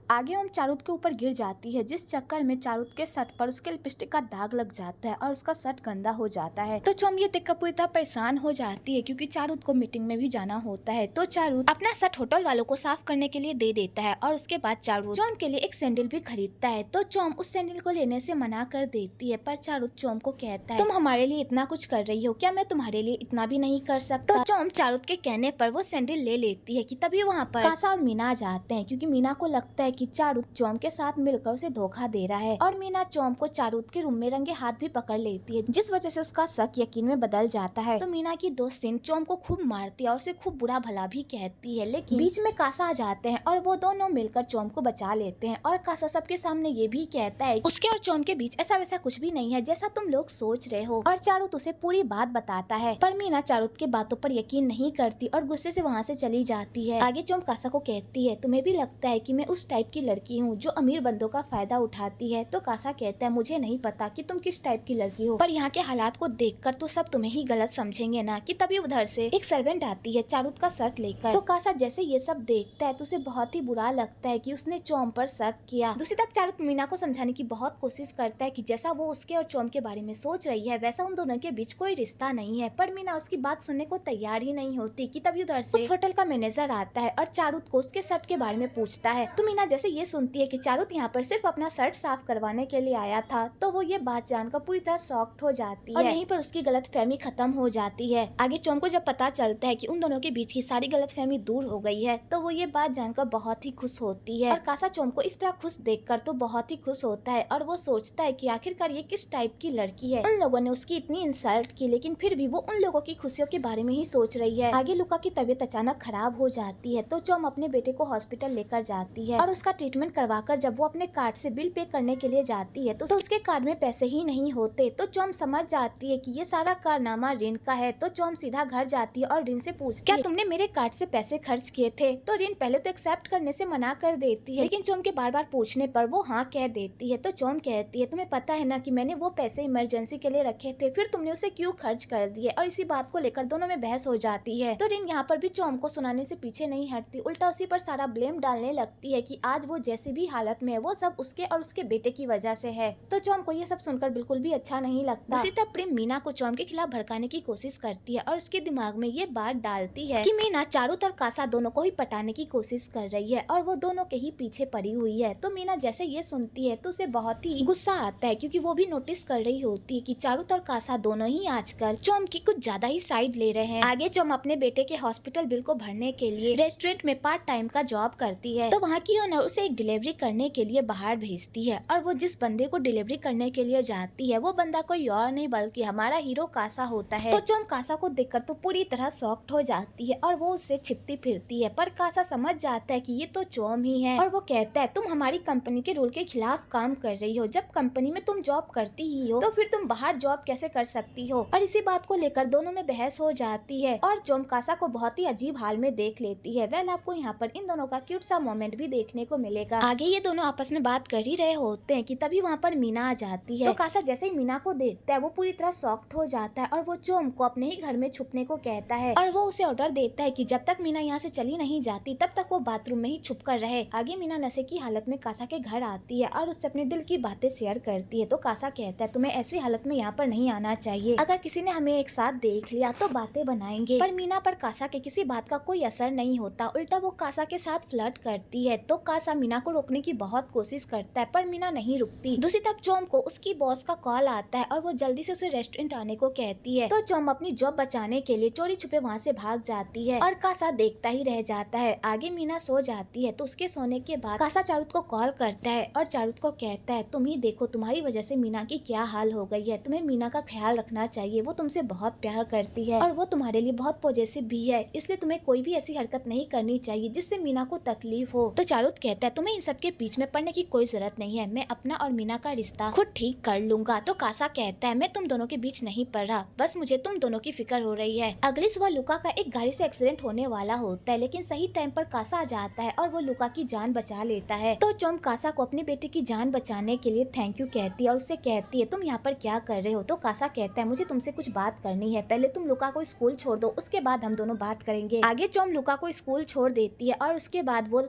आगे ओम चारुत के ऊपर गिर जाती है, जिस चक्कर में चारुत के शर्ट पर उसके लिपस्टिक का दाग लग जाता है और उसका शर्ट गंदा हो जाता है। तो चोम ये देखकर पूरी तरह परेशान हो जाती है क्योंकि चारुत को मीटिंग में भी जाना होता है। तो चारुत अपना शर्ट होटल वालों को साफ करने के लिए दे देता है और उसके बाद चारुत चोम के लिए एक सैंडल भी खरीदता है। तो चोम उस सैंडल को लेने से मना कर देती है, पर चारुत चोम को कहता है, तुम हमारे लिए इतना कुछ कर रही हो, क्या मैं तुम्हारे लिए इतना भी नहीं कर सकता। तो चोम चारुत के कहने पर वो सैंडल ले लेती है कि तभी वहाँ पर कासा और मीना आ जाते हैं, क्योंकि मीना को लगता है कि चारुत चोम के साथ मिलकर उसे धोखा दे रहा है। और मीना चोम को चारुत के रूम में रंगे हाथ भी पकड़ लेती है, जिस वजह से उसका शक यकीन में बदल जाता है। तो मीना की दोस्त सिन चोम को खूब मारती है और उसे खूब बुरा भला भी कहती है, लेकिन बीच में कासा आ जाते हैं और वो दोनों मिलकर चोम को बचा लेते हैं। और कासा सबके सामने ये भी कहता है उसके और चोम के बीच ऐसा वैसा कुछ भी नहीं है जैसा तुम लोग सोच रहे हो। और चारुत उसे पूरी बात बताता है, पर मीना चारुत के बातों पर यकीन नहीं करती और गुस्से से वहाँ से चली जाती है। आगे चोम कासा को कहती है, तुम्हें भी लगता है कि मैं उस टाइप की लड़की हूँ जो अमीर बंदों का फायदा उठाती है। तो कासा कहता है, मुझे नहीं पता कि तुम किस टाइप की लड़की हो, पर यहाँ के हालात को देखकर तो सब तुम्हें ही गलत समझेंगे ना। कि तभी उधर से एक सर्वेंट आती है चारुत का शर्ट लेकर। तो कासा जैसे ये सब देखता है तो उसे बहुत ही बुरा लगता है कि उसने चोम पर शक किया। दूसरी तरफ चारुत मीना को समझाने की बहुत कोशिश करता है कि जैसा वो उसके और चोम के बारे में सोच रही है वैसा उन दोनों के बीच कोई रिश्ता नहीं है, पर मीना उसकी बात सुनने को तैयार ही नहीं होती। कि तभी उधर से उस होटल का मैनेजर आता है और चारुत को उसके शर्ट के बारे में पूछता है। तो मीना जैसे ये सुनती है कि चारुत यहाँ पर सिर्फ अपना शर्ट साफ करवाने के लिए आया था, तो वो ये बात जानकर पूरी तरह शॉक्ड हो जाती है और यहीं पर उसकी गलतफहमी खत्म हो जाती है। आगे चोम को जब पता चलता है कि उन दोनों के बीच की सारी गलतफहमी दूर हो गई है, तो वो ये बात जानकर बहुत ही खुश होती है। और कासा चोम को इस तरह खुश देखकर तो बहुत ही खुश होता है और वो सोचता है कि आखिरकार ये किस टाइप की लड़की है। उन लोगों ने उसकी इतनी इंसल्ट की, लेकिन फिर भी वो उन लोगों की खुशियों के बारे में ही सोच रही है। आगे लुका की तबीयत अचानक खराब हो जाती है, तो चोम अपने बेटे को हॉस्पिटल लेकर जाती है और उसका ट्रीटमेंट करवाकर जब वो अपने कार्ड से बिल पे करने के लिए जाती है तो उसके कार्ड में पैसे ही नहीं होते। तो चोम समझ जाती है कि ये सारा कारनामा रिन का है। तो चोम सीधा घर जाती है और रिन से पूछती है, क्या तुमने मेरे कार्ड से पैसे खर्च किए थे? तो रिन पहले तो एक्सेप्ट करने से मना कर देती है, लेकिन चोम के बार बार पूछने पर वो हाँ कह देती है। तो चोम कहती है, तुम्हें पता है ना कि मैंने वो पैसे इमरजेंसी के लिए रखे थे, फिर तुमने उसे क्यों खर्च कर दिए? और इसी बात को लेकर दोनों में बहस हो जाती है। तो रिन यहाँ पर भी चोम को सुनाने से पीछे नहीं हटती, उल्टा उसी पर सारा ब्लेम डालने लगती है कि आज वो जैसी भी हालत में है वो सब उसके और उसके बेटे की वजह से है। तो चोम को ये सब सुनकर बिल्कुल भी अच्छा नहीं लगता। उसी तरह प्रेम मीना को चोम के खिलाफ भड़काने की कोशिश करती है और उसके दिमाग में ये बात डालती है कि मीना चारुत और कासा दोनों को ही पटाने की कोशिश कर रही है और वो दोनों के ही पीछे पड़ी हुई है। तो मीना जैसे ये सुनती है तो उसे बहुत ही गुस्सा आता है, क्योंकि वो भी नोटिस कर रही होती है कि चारुत और कासा दोनों ही आजकल चोम की कुछ ज्यादा ही साइड ले रहे हैं। आगे चोम अपने बेटे के हॉस्पिटल बिल को भरने के लिए रेस्टोरेंट में पार्ट टाइम का जॉब करती है। तो वहाँ की ओनर उसे एक डिलीवरी करने के लिए बाहर भेजती है और वो जिस बंदे को डिलीवरी करने के लिए जाती है वो बंदा कोई और नहीं बल्कि हमारा हीरो कासा होता है। तो चोम कासा को देखकर तो पूरी तरह शॉक्ड हो जाती है और वो उससे छिपती फिरती है, पर कासा समझ जाता है कि ये तो चोम ही है और वो कहता है, तुम हमारी कंपनी के रूल के खिलाफ काम कर रही हो। जब कंपनी में तुम जॉब करती ही हो तो फिर तुम बाहर जॉब कैसे कर सकती हो? और इसी बात को लेकर दोनों में बहस हो जाती है और चोम कासा को बहुत ही अजीब हाल में देख लेती है। वेल आपको यहाँ पर इन दोनों का क्यूट सा मोमेंट भी देखने को मिलेगा। आगे ये दोनों आपस में बात कर ही रहे होते हैं कि तभी वहाँ पर मीना आ जाती है। तो कासा जैसे ही मीना को देखता है वो पूरी तरह शॉक्ड हो जाता है और वो चोम को अपने ही घर में छुपने को कहता है और वो उसे ऑर्डर देता है कि जब तक मीना यहाँ से चली नहीं जाती तब तक वो बाथरूम में ही छुप कर रहे। आगे मीना नशे की हालत में कासा के घर आती है और उससे अपने दिल की बातें शेयर करती है। तो कासा कहता है, तुम्हें ऐसी हालत में यहाँ पर नहीं आना चाहिए, अगर किसी ने हमें एक साथ देख लिया तो बातें बनाएंगे। पर मीना पर कासा के किसी बात का कोई असर नहीं होता, उल्टा वो कासा के साथ फ्लर्ट करती है। तो कासा मीना को रोकने की बहुत कोशिश करता है पर मीना नहीं रुकती। दूसरी तरफ चोम को उसकी बॉस का कॉल आता है और वो जल्दी से उसे रेस्टोरेंट आने को कहती है। तो चोम अपनी जॉब बचाने के लिए चोरी छुपे वहाँ से भाग जाती है और कासा देखता ही रह जाता है। आगे मीना सो जाती है तो उसके सोने के बाद कासा चारुत को कॉल करता है और चारुत को कहता है, तुम ही देखो तुम्हारी वजह से मीना की क्या हाल हो गई है, तुम्हें मीना का ख्याल रखना चाहिए, वो तुमसे बहुत प्यार करती है और वो तुम्हारे लिए बहुत पॉजिटिव भी है, इसलिए तुम्हें कोई भी ऐसी हरकत नहीं करनी चाहिए जिससे मीना को तकलीफ हो। तो चारुत कहता है, तुम्हें इन सब के बीच में पड़ने की कोई जरूरत नहीं है, मैं अपना और मीना का रिश्ता खुद ठीक कर लूंगा। तो कासा कहता है, मैं तुम दोनों के बीच नहीं पड़ रहा, बस मुझे तुम दोनों की फिक्र हो रही है। अगली सुबह लुका का एक गाड़ी से एक्सीडेंट होने वाला होता है, लेकिन सही टाइम पर कासा आ जाता है और वो लुका की जान बचा लेता है। तो चोम कासा को अपने बेटे की जान बचाने के लिए थैंक यू कहती है और उससे कहती है, तुम यहाँ पर क्या कर रहे हो? तो कासा कहता है, मुझे तुमसे कुछ बात करनी है, पहले तुम लुका को स्कूल छोड़ दो, उसके बाद हम दोनों बात करेंगे। आगे चोम लुका को स्कूल छोड़ देती है और उसके बाद वो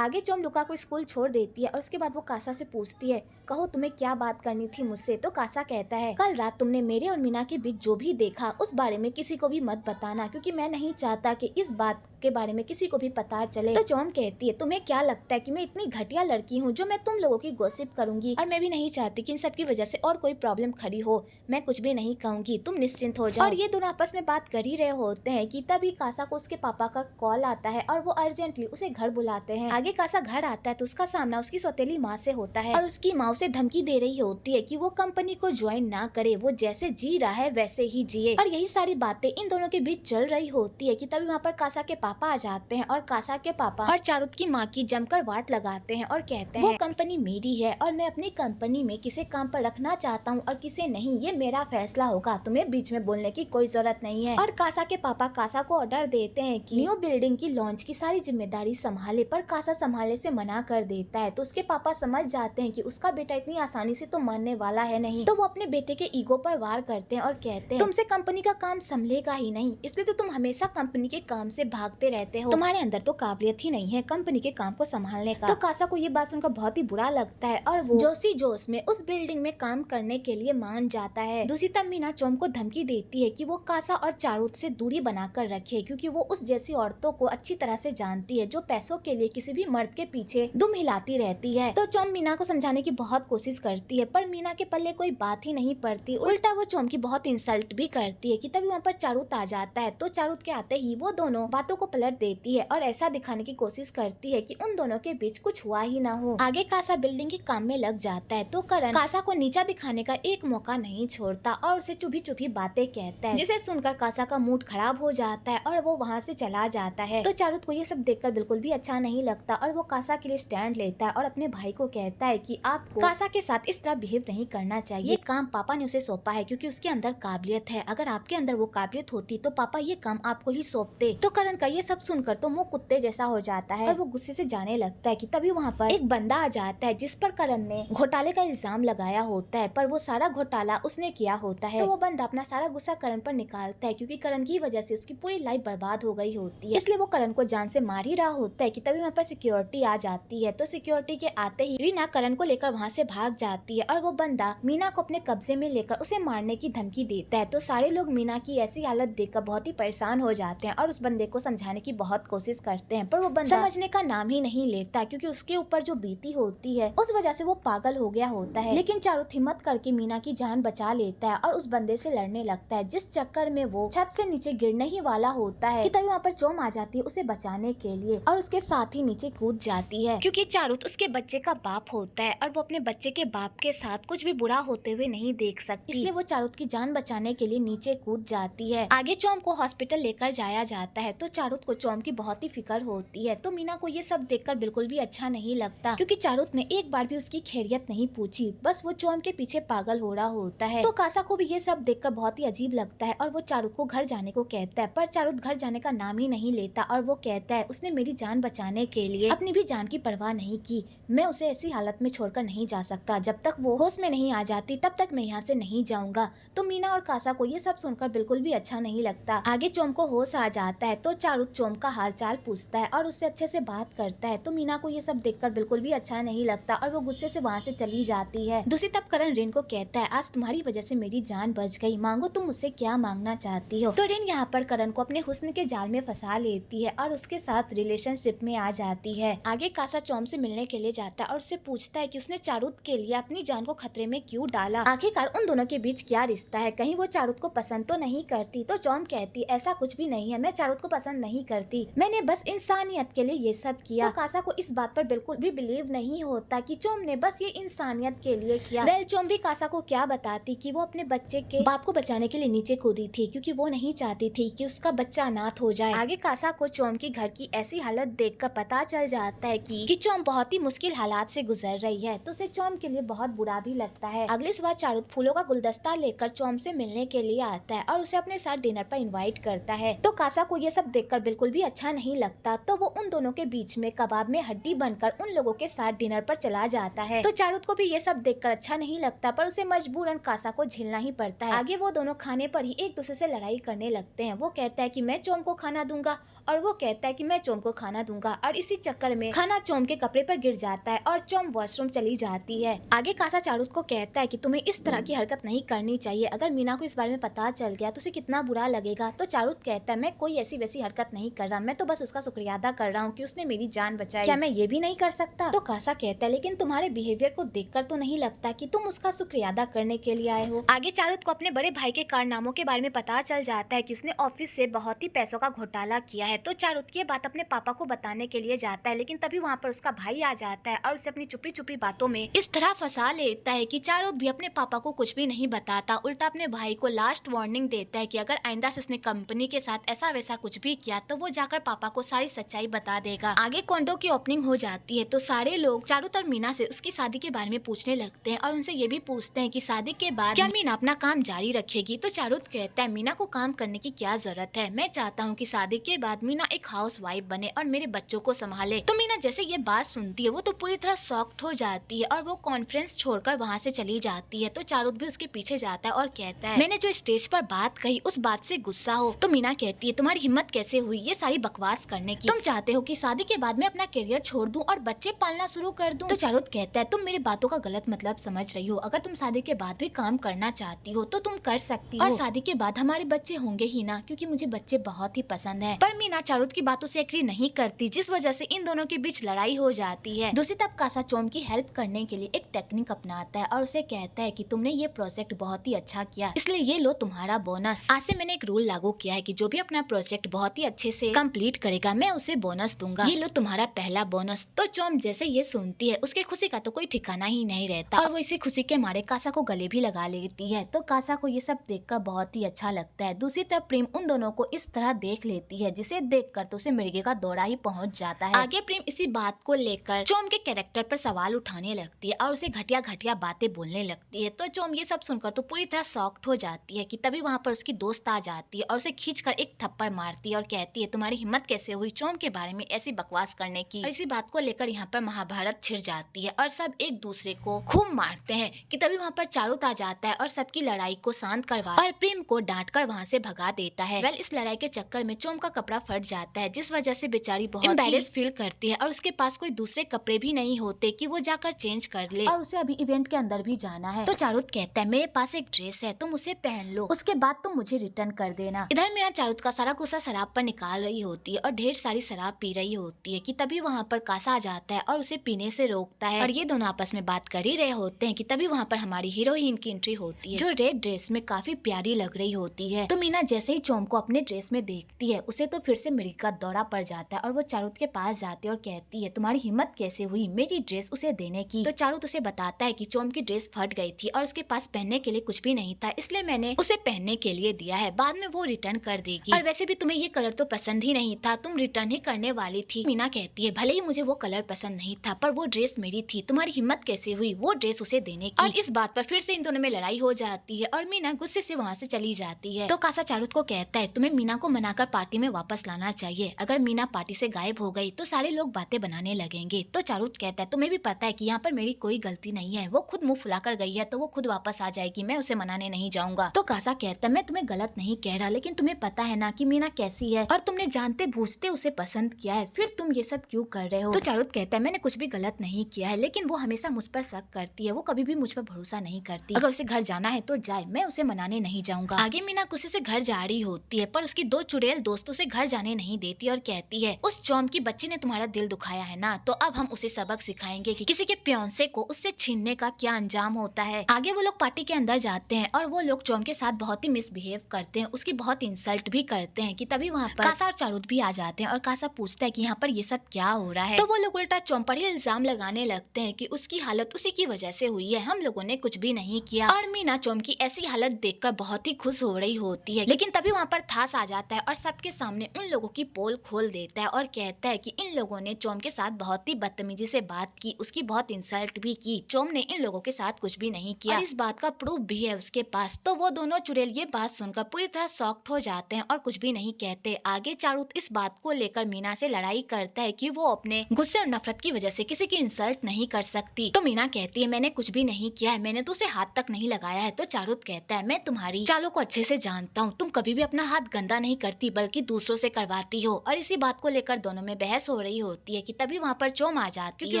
आगे चोम लुका को स्कूल छोड़ देती है और उसके बाद वो कासा से पूछती है, कहो तुम्हें क्या बात करनी थी मुझसे। तो कासा कहता है, कल रात तुमने मेरे और मीना के बीच जो भी देखा उस बारे में किसी को भी मत बताना, क्योंकि मैं नहीं चाहता कि इस बात के बारे में किसी को भी पता चले। तो चोम कहती है, तुम्हें क्या लगता है कि मैं इतनी घटिया लड़की हूँ जो मैं तुम लोगों की गॉसिप करूंगी, और मैं भी नहीं चाहती कि इन सब की वजह से और कोई प्रॉब्लम खड़ी हो। मैं कुछ भी नहीं कहूंगी, तुम निश्चिंत हो जाओ। और ये दोनों आपस में बात कर ही रहे होते हैं कि तभी कासा को उसके पापा का कॉल आता है और वो अर्जेंटली उसे घर बुलाते हैं। आगे कासा घर आता है तो उसका सामना उसकी सौतेली माँ से होता है और उसकी माँ उसे धमकी दे रही होती है कि वो कंपनी को ज्वाइन ना करे, वो जैसे जी रहा है वैसे ही जिए। और यही सारी बातें इन दोनों के बीच चल रही होती है कि तभी वहाँ पर कासा के पापा आ जाते हैं और कासा के पापा और चारुत की माँ की जमकर वाट लगाते हैं और कहते हैं, वो कंपनी मेरी है और मैं अपनी कंपनी में किसे काम पर रखना चाहता हूँ और किसे नहीं, ये मेरा फैसला होगा, तुम्हें बीच में बोलने की कोई जरूरत नहीं है। और कासा के पापा कासा को ऑर्डर देते हैं कि न्यू बिल्डिंग की लॉन्च की सारी जिम्मेदारी संभाले, पर कासा संभालने से मना कर देता है। तो उसके पापा समझ जाते हैं कि उसका बेटा इतनी आसानी से तो मानने वाला है नहीं, तो वो अपने बेटे के ईगो पर वार करते हैं और कहते हैं, तुमसे कंपनी का काम संभलेगा ही नहीं, इसलिए तो तुम हमेशा कंपनी के काम से भागते रहते हो, तुम्हारे अंदर तो काबिलियत ही नहीं है कंपनी के काम को संभालने का। तो कासा को ये बात सुनकर बहुत ही बुरा लगता है और वो जोशी जोश में उस बिल्डिंग में काम करने के लिए मान जाता है। दूसरी तरफ मीना चोम को धमकी देती है कि वो कासा और चारुत से दूरी बनाकर रखे, क्योंकि वो उस जैसी औरतों को अच्छी तरह से जानती है जो पैसों के लिए किसी भी मर्द के पीछे दुम हिलाती रहती है। तो चोम मीना को समझाने की बहुत कोशिश करती है, पर मीना के पल्ले कोई बात ही नहीं पड़ती, उल्टा वो चोम की बहुत इंसल्ट भी करती है कि तभी वहाँ पर चारुत आ जाता है। तो चारुत के आते ही वो दोनों बातों को पलट देती है और ऐसा दिखाने की कोशिश करती है कि उन दोनों के बीच कुछ हुआ ही ना हो। आगे कासा बिल्डिंग के काम में लग जाता है तो करण कासा को नीचा दिखाने का एक मौका नहीं छोड़ता और उसे चुभी चुभी बातें कहता है, जिसे सुनकर कासा का मूड खराब हो जाता है और वो वहाँ से चला जाता है। तो चारुत को ये सब देखकर बिल्कुल भी अच्छा नहीं लगता और वो कासा के लिए स्टैंड लेता है और अपने भाई को कहता है कि आपको कासा के साथ इस तरह बिहेव नहीं करना चाहिए, ये काम पापा ने उसे सौंपा है क्योंकि उसके अंदर काबिलियत है, अगर आपके अंदर वो काबिलियत होती तो पापा ये काम आपको ही सौंपते। तो करण का ये सब सुनकर तो मुंह कुत्ते जैसा हो जाता है और वो गुस्से से जाने लगता है कि तभी वहाँ पर एक बंदा आ जाता है जिस पर करण ने घोटाले का इल्जाम लगाया होता है, पर वो सारा घोटाला उसने किया होता है। तो वो बंदा अपना सारा गुस्सा करण पर निकालता है क्योंकि करण की वजह से उसकी पूरी लाइफ बर्बाद हो गई होती है, इसलिए वो करण को जान से मार ही रहा होता है कि तभी वहाँ पर सिक्योरिटी आ जाती है। तो सिक्योरिटी के आते ही रीना करण को लेकर वहाँ से भाग जाती है और वो बंदा मीना को अपने कब्जे में लेकर उसे मारने की धमकी देता है। तो सारे लोग मीना की ऐसी हालत देखकर बहुत ही परेशान हो जाते हैं और उस बंदे को समझाने की बहुत कोशिश करते हैं, पर वो बंदा समझने का नाम ही नहीं लेता क्योंकि उसके ऊपर जो बीती होती है उस वजह से वो पागल हो गया होता है। लेकिन चारुत हिम्मत करके मीना की जान बचा लेता है और उस बंदे से लड़ने लगता है, जिस चक्कर में वो छत से नीचे गिरने ही वाला होता है कि तभी वहाँ पर चोम आ जाती है उसे बचाने के लिए और उसके साथ ही नीचे कूद जाती है, क्योंकि चारुत उसके बच्चे का बाप होता है और वो अपने बच्चे के बाप के साथ कुछ भी बुरा होते हुए नहीं देख सकती, इसलिए वो चारुत की जान बचाने के लिए नीचे कूद जाती है। आगे चोम को हॉस्पिटल लेकर जाया जाता है तो चारुत को चोम की बहुत ही फिक्र होती है। तो मीना को ये सब देखकर बिल्कुल भी अच्छा नहीं लगता क्योंकि चारुत ने एक बार भी उसकी खैरियत नहीं पूछी, बस वो चोम के पीछे पागल हो रहा होता है। तो कासा को भी ये सब देखकर बहुत ही अजीब लगता है और वो चारुत को घर जाने को कहता है, पर चारुत घर जाने का नाम ही नहीं लेता और वो कहता है उसने मेरी जान बचाने के लिए अपनी भी जान की परवाह नहीं की, मैं उसे ऐसी हालत में छोड़कर नहीं जा सकता, जब तक वो होश में नहीं आ जाती तब तक मैं यहाँ से नहीं जाऊंगा। तो मीना और कासा को ये सब सुनकर बिल्कुल भी अच्छा नहीं लगता। आगे चोम को होश आ जाता है तो चारुत चोम का हालचाल पूछता है और उससे अच्छे से बात करता है। तो मीना को ये सब देखकर बिल्कुल भी अच्छा नहीं लगता और वो गुस्से से वहाँ से चली जाती है। दूसरी तरफ करण रिन को कहता है, आज तुम्हारी वजह से मेरी जान बच गई, मांगो तुम मुझसे क्या मांगना चाहती हो। तो रिन यहाँ पर करण को अपने हुस्न के जाल में फंसा लेती है और उसके साथ रिलेशनशिप में आ जाती है। आगे कासा चोम से मिलने के लिए जाता है और उससे पूछता है कि उसने चारुत के लिए अपनी जान को खतरे में क्यों डाला, आखिरकार उन दोनों के बीच क्या रिश्ता है, कहीं वो चारुत को पसंद तो नहीं करती। तो चोम कहती ऐसा कुछ भी नहीं है, मैं चारुत को पसंद नहीं करती, मैंने बस इंसानियत के लिए ये सब किया। तो कासा को इस बात पर बिल्कुल भी बिलीव नहीं होता कि चोम ने बस ये इंसानियत के लिए किया। वेल चोम भी कासा को क्या बताती कि वो अपने बच्चे के बाप को बचाने के लिए नीचे कूदी थी क्योंकि वो नहीं चाहती थी कि उसका बच्चा अनाथ हो जाए। आगे कासा को चोम की घर की ऐसी हालत देखकर पता चल जाता है कि चोम बहुत ही मुश्किल हालात से गुजर रही है, तो उसे चोम के लिए बहुत बुरा भी लगता है। अगली सुबह चारुत फूलों का गुलदस्ता लेकर चोम से मिलने के लिए आता है और उसे अपने साथ डिनर पर इनवाइट करता है। तो कासा को ये सब देखकर देखकर बिल्कुल भी अच्छा नहीं लगता, तो वो उन दोनों के बीच में कबाब में हड्डी बनकर उन लोगों के साथ डिनर पर चला जाता है। तो चारुत को भी ये सब देखकर अच्छा नहीं लगता, पर उसे मजबूरन कासा को झेलना ही पड़ता है। आगे वो दोनों खाने पर ही एक दूसरे से लड़ाई करने लगते हैं। वो कहता है कि मैं चोम को खाना दूंगा और वो कहता है कि मैं चोम को खाना दूंगा, और इसी चक्कर में खाना चोम के कपड़े पर गिर जाता है और चोम वॉशरूम चली जाती है। आगे कासा चारुत को कहता है कि तुम्हें इस तरह की हरकत नहीं करनी चाहिए, अगर मीना को इस बारे में पता चल गया तो उसे कितना बुरा लगेगा। तो चारुत कहता है मैं कोई ऐसी वैसी हरकत नहीं कर रहा, मैं तो बस उसका शुक्रिया अदा कर रहा हूँ कि उसने मेरी जान बचाई, क्या मैं ये भी नहीं कर सकता? तो कासा कहता है लेकिन तुम्हारे बिहेवियर को देखकर तो नहीं लगता कि तुम उसका शुक्रिया अदा करने के लिए आए हो। आगे चारुत को अपने बड़े भाई के कारनामों के बारे में पता चल जाता है कि उसने ऑफिस से बहुत ही पैसों का घोटाला किया है। तो चारुत ये बात अपने पापा को बताने के लिए जाता है, लेकिन तभी वहाँ पर उसका भाई आ जाता है और उसे अपनी चुपड़ी चुपड़ी बातों में इस तरह फंसा लेता है कि चारुत भी अपने पापा को कुछ भी नहीं बताता, उल्टा अपने भाई को लास्ट वार्निंग देता है कि अगर आइंदा से उसने कंपनी के साथ ऐसा वैसा कुछ भी किया तो वो जाकर पापा को सारी सच्चाई बता देगा। आगे कॉन्डो की ओपनिंग हो जाती है, तो सारे लोग चारुत और मीना से उसकी शादी के बारे में पूछने लगते हैं और उनसे ये भी पूछते हैं कि शादी के बाद क्या मीना अपना काम जारी रखेगी। तो चारुत कहता है मीना को काम करने की क्या जरूरत है, मैं चाहता हूँ कि शादी के बाद मीना एक हाउस वाइफ बने और मेरे बच्चों को संभाले। तो मीना जैसे ये बात सुनती है वो तो पूरी तरह शॉक्ड हो जाती है और वो कॉन्फ्रेंस छोड़कर वहाँ से चली जाती है। तो चारुत भी उसके पीछे जाता है और कहता है मैंने जो स्टेज पर बात कही उस बात से गुस्सा हो। तो मीना कहती है तुम्हारी हिम्मत कैसे हुई ये सारी बकवास करने की, तुम चाहते हो कि शादी के बाद मैं अपना करियर छोड़ दूं और बच्चे पालना शुरू कर दूं। तो चारुत कहता है तुम मेरी बातों का गलत मतलब समझ रही हो, अगर तुम शादी के बाद भी काम करना चाहती हो तो तुम कर सकती हो, और शादी के बाद हमारे बच्चे होंगे ही ना, क्योंकि मुझे बच्चे बहुत ही पसंद है। पर मीना चारुत की बातों से एग्री नहीं करती, जिस वजह से इन दोनों के बीच लड़ाई हो जाती है। दूसरी तरफ कासा चोम की हेल्प करने के लिए एक टेक्निक अपनाता है और उसे कहता है कि तुमने ये प्रोजेक्ट बहुत ही अच्छा किया, इसलिए ये लो तुम्हारा बोनस। आज से मैंने एक रूल लागू किया है कि जो भी अपना प्रोजेक्ट बहुत ही अच्छे से कंप्लीट करेगा मैं उसे बोनस दूंगा, ये लो तुम्हारा पहला बोनस। तो चोम जैसे ये सुनती है उसके खुशी का तो कोई ठिकाना ही नहीं रहता और वो इसी खुशी के मारे कासा को गले भी लगा लेती है। तो कासा को ये सब देखकर बहुत ही अच्छा लगता है। दूसरी तरफ प्रेम उन दोनों को इस तरह देख लेती है जिसे देखकर तो उसे मिर्गे का दौरा ही पहुंच जाता है। आगे प्रेम इसी बात को लेकर चोम के कैरेक्टर पर सवाल उठाने लगती है और उसे घटिया घटिया बातें बोलने लगती है। तो चोम ये सब सुनकर तो पूरी तरह शॉक्ड हो जाती है कि तभी वहाँ पर उसकी दोस्त आ जाती है और उसे खींचकर एक थप्पड़ मारती है और कहती है तुम्हारी हिम्मत कैसे हुई चोम के बारे में ऐसी बकवास करने की। और इसी बात को लेकर यहाँ पर महाभारत छिड़ जाती है और सब एक दूसरे को खूब मारते हैं कि तभी वहाँ पर चारुत आ जाता है और सबकी लड़ाई को शांत करवा और प्रेम को डांट कर वहाँ से भगा देता है। वेल इस लड़ाई के चक्कर में चोम का कपड़ा फट जाता है, जिस वजह से बेचारी बहुत एम्बैरेस फील करती है और उसके पास कोई दूसरे कपड़े भी नहीं होते कि वो जाकर चेंज कर ले, और उसे अभी इवेंट के अंदर भी जाना है। तो चारुत कहता है मेरे पास एक ड्रेस है तुम उसे पहन लो, उसके बाद तुम मुझे रिटर्न कर देना। इधर मेरा चारुत का सारा गुस्सा शराब पर निकाल रही होती है और ढेर सारी शराब पी रही होती है कि तभी वहाँ पर कासा आ जाता है और उसे पीने से रोकता है और ये दोनों आपस में बात कर ही रहे होते हैं कि तभी वहाँ पर हमारी हीरोइन की एंट्री होती है जो रेड ड्रेस में काफी प्यारी लग रही होती है। तो मीना जैसे ही चोम को अपने ड्रेस में देखती है उसे तो फिर से मिर्गी का दौरा पड़ जाता है और वो चारुत के पास जाती है और कहती है तुम्हारी हिम्मत कैसे हुई मेरी ड्रेस उसे देने की। तो चारुत उसे बताता है कि चोम की ड्रेस फट गई थी और उसके पास पहनने के लिए कुछ भी नहीं था, इसलिए मैंने उसे पहनने के लिए दिया है, बाद में वो रिटर्न कर देगी, और वैसे भी तुम्हें ये कलर तो पसंद ही नहीं था, तुम रिटर्न ही करने वाली थी। मीना कहती है भले ही मुझे वो कलर पसंद नहीं था पर वो ड्रेस मेरी थी, तुम्हारी हिम्मत कैसे हुई वो ड्रेस उसे देने की। और इस बात पर फिर से इन दोनों में लड़ाई हो जाती है और मीना गुस्से से वहाँ से चली जाती है। तो कासा चारुत को कहता है तुम्हें मीना को मनाकर पार्टी में वापस लाना चाहिए, अगर मीना पार्टी से गायब हो गई तो सारे लोग बातें बनाने लगेंगे। तो चारुत कहता है तुम्हें भी पता है कि यहाँ पर मेरी कोई गलती नहीं है, वो खुद मुंह फुलाकर गई है तो वो खुद वापस आ जाएगी, मैं उसे मनाने नहीं जाऊंगा। तो कासा कहता है मैं तुम्हें गलत नहीं कह रहा, लेकिन तुम्हें पता है ना कि मीना कैसी है और तुमने जानते बूझते उसे पसंद किया है, फिर तुम ये सब क्यों कर रहे हो। तो चारुत कहता है मैंने कुछ भी गलत नहीं किया है, लेकिन वो हमेशा मुझ पर शक करती है, वो कभी भी मुझ पर भरोसा नहीं करती, अगर उसे घर जाना है तो जाए, मैं उसे मनाने नहीं जाऊंगा। आगे मीना गुस्से से घर जा रही होती है पर उसकी दो चुड़ैल दोस्तों से घर जाने नहीं देती और कहती है उस चोम की बच्ची ने तुम्हारा दिल दुखाया है ना, तो अब हम उसे सबक सिखाएंगे कि किसी के फियांसे को उससे छीनने का क्या अंजाम होता है। आगे वो लोग पार्टी के अंदर जाते हैं और वो लोग चोम के साथ बहुत ही मिसबिहेव करते हैं, उसकी बहुत इंसल्ट भी करते हैं कि तभी वहाँ पर कासा और चारुत भी आ जाते हैं और कासा पूछता है कि यहाँ पर ये सब क्या हो रहा है। तो वो लोग उल्टा चोम पर ही इल्जाम लगाने लगते हैं कि उसकी हालत उसी की वजह से हुई है, हम लोगों ने कुछ भी नहीं किया। और मीना चोम की ऐसी हालत देखकर बहुत ही खुश हो रही होती है, लेकिन तभी वहाँ पर थास आ जाता है और सबके सामने उन लोगों की पोल खोल देता है और कहता है कि इन लोगों ने चोम के साथ बहुत ही बदतमीजी से बात की, उसकी बहुत इंसल्ट भी की, चोम ने इन लोगों के साथ कुछ भी नहीं किया और इस बात का प्रूफ भी है उसके पास। तो वो दोनों चुड़ैल ये बात सुनकर पूरी तरह शॉक्ड हो जाते हैं और कुछ भी नहीं कहते। आगे चारुत इस बात को लेकर मीना से लड़ाई करता है कि वो अपने गुस्से और नफरत की वजह से किसी की इंसल्ट नहीं कर सकती। तो मीना कहती है मैंने कुछ भी नहीं किया है, मैंने तो उसे हाथ तक नहीं लगाया है। तो चारुत कहता है मैं तुम्हारी चालों को अच्छे से जानता हूँ, तुम कभी भी अपना हाथ गंदा नहीं करती बल्कि दूसरों से करवाती हो। और इसी बात को लेकर दोनों में बहस हो रही होती है कि तभी वहाँ पर चोम आ जाती है।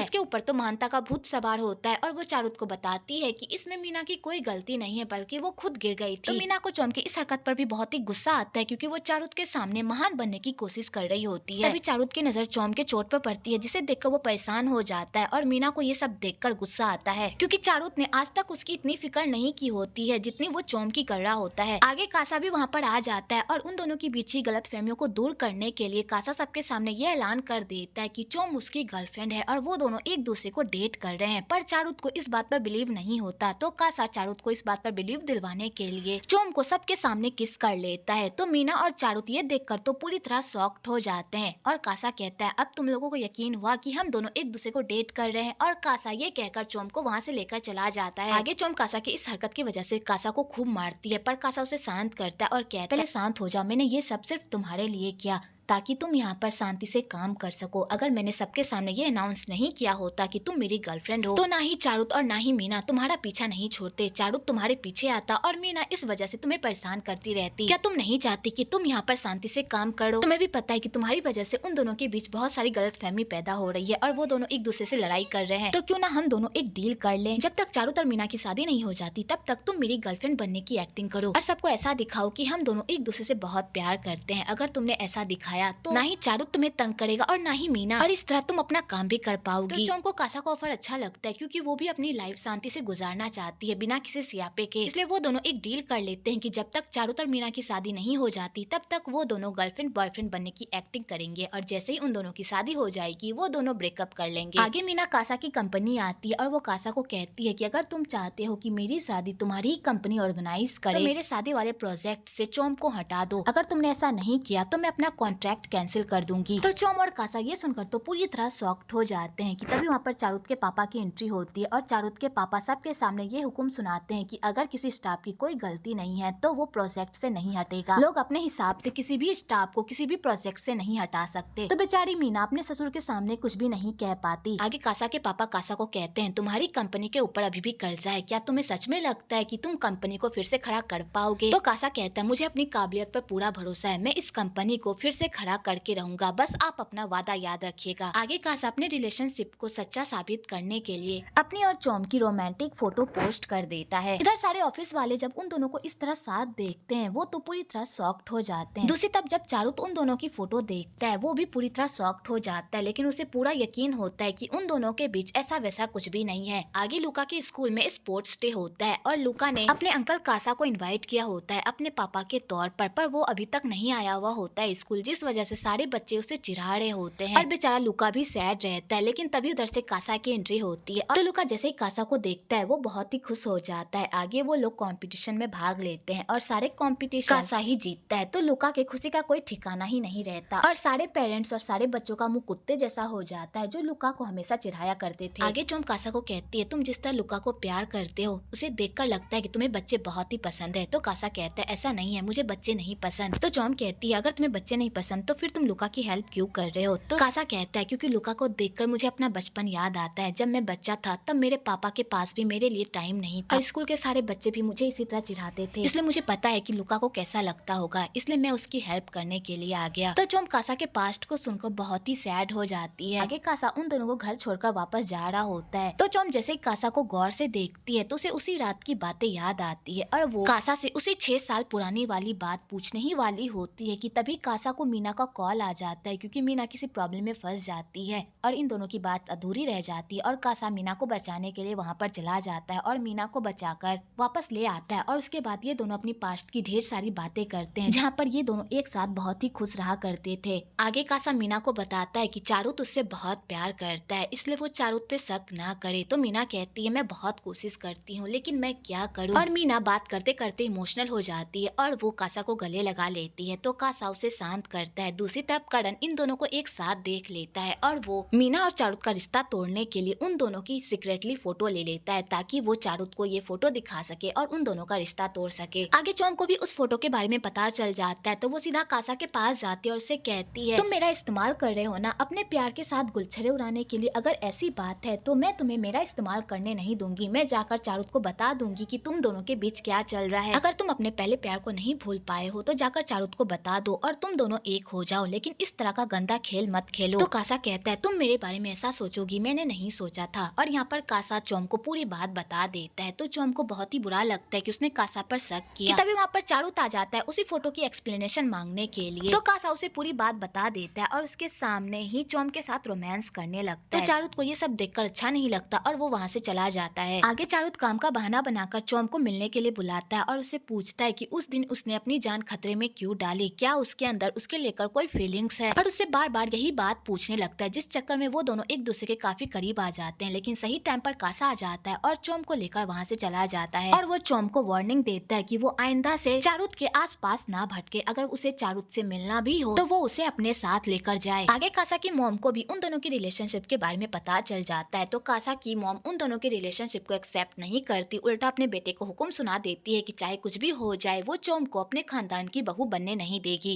उसके ऊपर तो महानता का भूत सवार होता है और वो चारुत को बताती है कि इसमें मीना की कोई गलती नहीं है बल्कि वो खुद गिर गई थी। तो मीना को चोम की इस हरकत पर भी बहुत ही गुस्सा आता है क्योंकि वो चारुत के सामने महान बनने की कोशिश कर रही होती है। तभी चारुत की नजर चोम के चोट पर पड़ती है जिसे देखकर वो परेशान हो जाता है और मीना को ये सब देखकर गुस्सा आता है क्योंकि चारुत ने आज तक उसकी इतनी फिक्र नहीं की होती है जितनी वो चोम की कर रहा होता है। आगे कासा भी वहाँ पर आ जाता है और उन दोनों की बीच की गलतफहमियों को दूर करने के लिए कासा सबके सामने ये ऐलान कर देता है कि चोम उसकी गर्लफ्रेंड है और वो दोनों एक दूसरे को डेट कर रहे हैं। पर चारुत को इस बात पर बिलीव नहीं होता तो कासा चारुत को इस बात पर बिलीव दिलवाने के लिए चोम को सबके सामने किस कर लेता है। तो मीना और चारुत ये देखकर तो पूरी तरह शॉक्ड हो जाते हैं और कासा कहता है अब तुम लोगों को यकीन हुआ कि हम दोनों एक दूसरे को डेट कर रहे हैं। और कासा ये कहकर चोम को वहाँ से लेकर चला जाता है। आगे चोम कासा की इस हरकत की वजह से कासा को खूब मारती है पर कासा उसे शांत करता है और कहता है पहले शांत हो जाओ, मैंने ये सब सिर्फ तुम्हारे लिए किया ताकि तुम यहाँ पर शांति से काम कर सको। अगर मैंने सबके सामने ये अनाउंस नहीं किया होता कि तुम मेरी गर्लफ्रेंड हो तो ना ही चारुत और ना ही मीना तुम्हारा पीछा नहीं छोड़ते। चारुत तुम्हारे पीछे आता और मीना इस वजह से तुम्हें परेशान करती रहती। क्या तुम नहीं चाहती कि तुम यहाँ पर शांति से काम करो? तुम्हें भी पता है कि तुम्हारी वजह से उन दोनों के बीच बहुत सारी गलतफहमी पैदा हो रही है और वो दोनों एक दूसरे से लड़ाई कर रहे हैं। तो क्यों ना हम दोनों एक डील कर लें, जब तक चारुत और मीना की शादी नहीं हो जाती तब तक तुम मेरी गर्लफ्रेंड बनने की एक्टिंग करो और सबको ऐसा दिखाओ कि हम दोनों एक दूसरे से बहुत प्यार करते हैं। अगर तुमने ऐसा दिखाया तो ना ही चारुत तुम्हें तंग करेगा और ना ही मीना, और इस तरह तुम अपना काम भी कर पाओगी। तो चोम को कासा का ऑफर अच्छा लगता है क्योंकि वो भी अपनी लाइफ शांति से गुजारना चाहती है बिना किसी सियापे के। इसलिए वो दोनों एक डील कर लेते हैं कि जब तक चारुत और मीना की शादी नहीं हो जाती तब तक वो दोनों गर्लफ्रेंड बॉयफ्रेंड बनने की एक्टिंग करेंगे और जैसे ही उन दोनों की शादी हो जाएगी वो दोनों ब्रेकअप कर लेंगे। आगे मीना कासा की कंपनी आती है और वो कासा को कहती है कि अगर तुम चाहते हो कि मेरी शादी तुम्हारी कंपनी ऑर्गेनाइज करे तो मेरे शादी वाले प्रोजेक्ट से चोम को हटा दो। अगर तुमने ऐसा नहीं किया तो मैं अपना कॉन्ट्रैक्ट कैंसिल कर दूंगी। तो चोम और कासा ये सुनकर तो पूरी तरह शॉक्ड हो जाते हैं कि तभी वहाँ पर चारुत के पापा की एंट्री होती है और चारुत के पापा सबके सामने ये हुक्म सुनाते हैं कि अगर किसी स्टाफ की कोई गलती नहीं है तो वो प्रोजेक्ट से नहीं हटेगा। लोग अपने हिसाब से किसी भी स्टाफ को किसी भी प्रोजेक्ट से नहीं हटा सकते। तो बेचारी मीना अपने ससुर के सामने कुछ भी नहीं कह पाती। आगे कासा के पापा कासा को कहते हैं तुम्हारी कंपनी के ऊपर अभी भी कर्जा है, क्या तुम्हें सच में लगता है कि तुम कंपनी को फिर से खड़ा कर पाओगे? तो कासा कहता है मुझे अपनी काबिलियत पर पूरा भरोसा है, मैं इस कंपनी को फिर से खड़ा करके रहूंगा, बस आप अपना वादा याद रखिएगा। आगे कासा अपने रिलेशनशिप को सच्चा साबित करने के लिए अपनी और चोम की रोमांटिक फोटो पोस्ट कर देता है। इधर सारे ऑफिस वाले जब उन दोनों को इस तरह साथ देखते हैं वो तो पूरी तरह शॉक्ड हो जाते हैं। दूसरी तरफ जब चारुत उन दोनों की फोटो देखता है वो भी पूरी तरह शॉक्ड हो जाता है, लेकिन उसे पूरा यकीन होता है कि उन दोनों के बीच ऐसा वैसा कुछ भी नहीं है। आगे लुका के स्कूल में स्पोर्ट्स डे होता है और लुका ने अपने अंकल कासा को इनवाइट किया होता है अपने पापा के तौर पर वो अभी तक नहीं आया हुआ होता है स्कूल, जिस वजह से सारे बच्चे उसे चिढ़ा रहे होते हैं और बेचारा लुका भी सैड रहता है। लेकिन तभी उधर से कासा की एंट्री होती है और तो लुका जैसे ही कासा को देखता है वो बहुत ही खुश हो जाता है। आगे वो लोग कंपटीशन में भाग लेते हैं और सारे कंपटीशन कासा ही जीतता है। तो लुका के खुशी का कोई ठिकाना ही नहीं रहता और सारे पेरेंट्स और सारे बच्चों का मुंह कुत्ते जैसा हो जाता है जो लुका को हमेशा चिढ़ाया करते थे। आगे चोम कासा को कहती है तुम जिस तरह लुका को प्यार करते हो उसे देखकर लगता है कि तुम्हें बच्चे बहुत ही पसंद है। तो कासा कहता है ऐसा नहीं है, मुझे बच्चे नहीं पसंद। तो चोम कहती है अगर तुम्हें बच्चे नहीं पसंद तो फिर तुम लुका की हेल्प क्यों कर रहे हो? तो कासा कहता है क्योंकि लुका को देखकर मुझे अपना बचपन याद आता है। जब मैं बच्चा था तब मेरे पापा के पास भी मेरे लिए टाइम नहीं था। स्कूल के सारे बच्चे भी मुझे इसी तरह चिढ़ाते थे, इसलिए मुझे पता है कि लुका को कैसा लगता होगा, इसलिए मैं उसकी हेल्प करने के लिए आ गया। तो चोम कासा के पास्ट को सुनकर बहुत ही सैड हो जाती है। आगे कासा उन दोनों को घर छोड़कर वापस जा रहा होता है। तो चोम जैसे ही कासा को गौर से देखती है तो उसे उसी रात की बातें याद आती है और वो कासा से उसी 6 साल पुरानी वाली बात पूछने ही वाली होती है कि तभी कासा को मीना का कॉल आ जाता है क्योंकि मीना किसी प्रॉब्लम में फंस जाती है और इन दोनों की बात अधूरी रह जाती है और कासा मीना को बचाने के लिए वहाँ पर चला जाता है और मीना को बचाकर वापस ले आता है और उसके बाद ये दोनों अपनी पास्ट की ढेर सारी बातें करते हैं जहाँ पर ये दोनों एक साथ बहुत ही खुश रहा करते थे। आगे कासा मीना को बताता है कि चारुत उससे बहुत प्यार करता है इसलिए वो चारुत पे शक ना करे। तो मीना कहती है मैं बहुत कोशिश करती हूँ लेकिन मैं क्या करूँ, और मीना बात करते करते इमोशनल हो जाती है और वो कासा को गले लगा लेती है। तो कासा उसे शांत करता करता है। दूसरी तरफ करण इन दोनों को एक साथ देख लेता है और वो मीना और चारुत का रिश्ता तोड़ने के लिए उन दोनों की सीक्रेटली फोटो ले लेता है ताकि वो चारुत को ये फोटो दिखा सके और उन दोनों का रिश्ता तोड़ सके। आगे चोम को भी उस फोटो के बारे में पता चल जाता है तो वो सीधा कासा के पास जाती है और उसे कहती है, तुम मेरा इस्तेमाल कर रहे हो ना अपने प्यार के साथ गुलछरे उड़ाने के लिए। अगर ऐसी बात है तो मैं तुम्हें मेरा इस्तेमाल करने नहीं दूंगी। मैं जाकर चारुत को बता दूंगी कि तुम दोनों के बीच क्या चल रहा है। अगर तुम अपने पहले प्यार को नहीं भूल पाए हो तो जाकर चारुत को बता दो और तुम दोनों एक हो जाओ, लेकिन इस तरह का गंदा खेल मत खेलो। तो कासा कहता है, तुम मेरे बारे में ऐसा सोचोगी मैंने नहीं सोचा था। और यहाँ पर कासा चोम को पूरी बात बता देता है तो चोम को बहुत ही बुरा लगता है कि उसने कासा पर शक किया। तभी वहाँ पर चारुत आ जाता है उसी फोटो की एक्सप्लेनेशन मांगने के लिए। तो कासा उसे पूरी बात बता देता है और उसके सामने ही चोम के साथ रोमांस करने लगता है। तो चारुत को ये सब देखकर अच्छा नहीं लगता और वो वहाँ से चला जाता है। आगे चारुत काम का बहाना बनाकर चोम को मिलने के लिए बुलाता है और उससे पूछता है कि उस दिन उसने अपनी जान खतरे में क्यों डाली, क्या उसके अंदर उसके लेकर कोई फीलिंग्स है। पर उससे बार बार यही बात पूछने लगता है जिस चक्कर में वो दोनों एक दूसरे के काफी करीब आ जाते हैं। लेकिन सही टाइम पर कासा आ जाता है और चोम को लेकर वहाँ से चला जाता है और वो चोम को वार्निंग देता है कि वो आइंदा से चारुत के आसपास ना भटके। अगर उसे चारुत से मिलना भी हो तो वो उसे अपने साथ लेकर जाए। आगे कासा की मॉम को भी उन दोनों की रिलेशनशिप के बारे में पता चल जाता है तो कासा की मॉम उन दोनों की रिलेशनशिप को एक्सेप्ट नहीं करती, उल्टा अपने बेटे को हुक्म सुना देती है कि चाहे कुछ भी हो जाए वो चोम को अपने खानदान की बहू बनने नहीं देगी।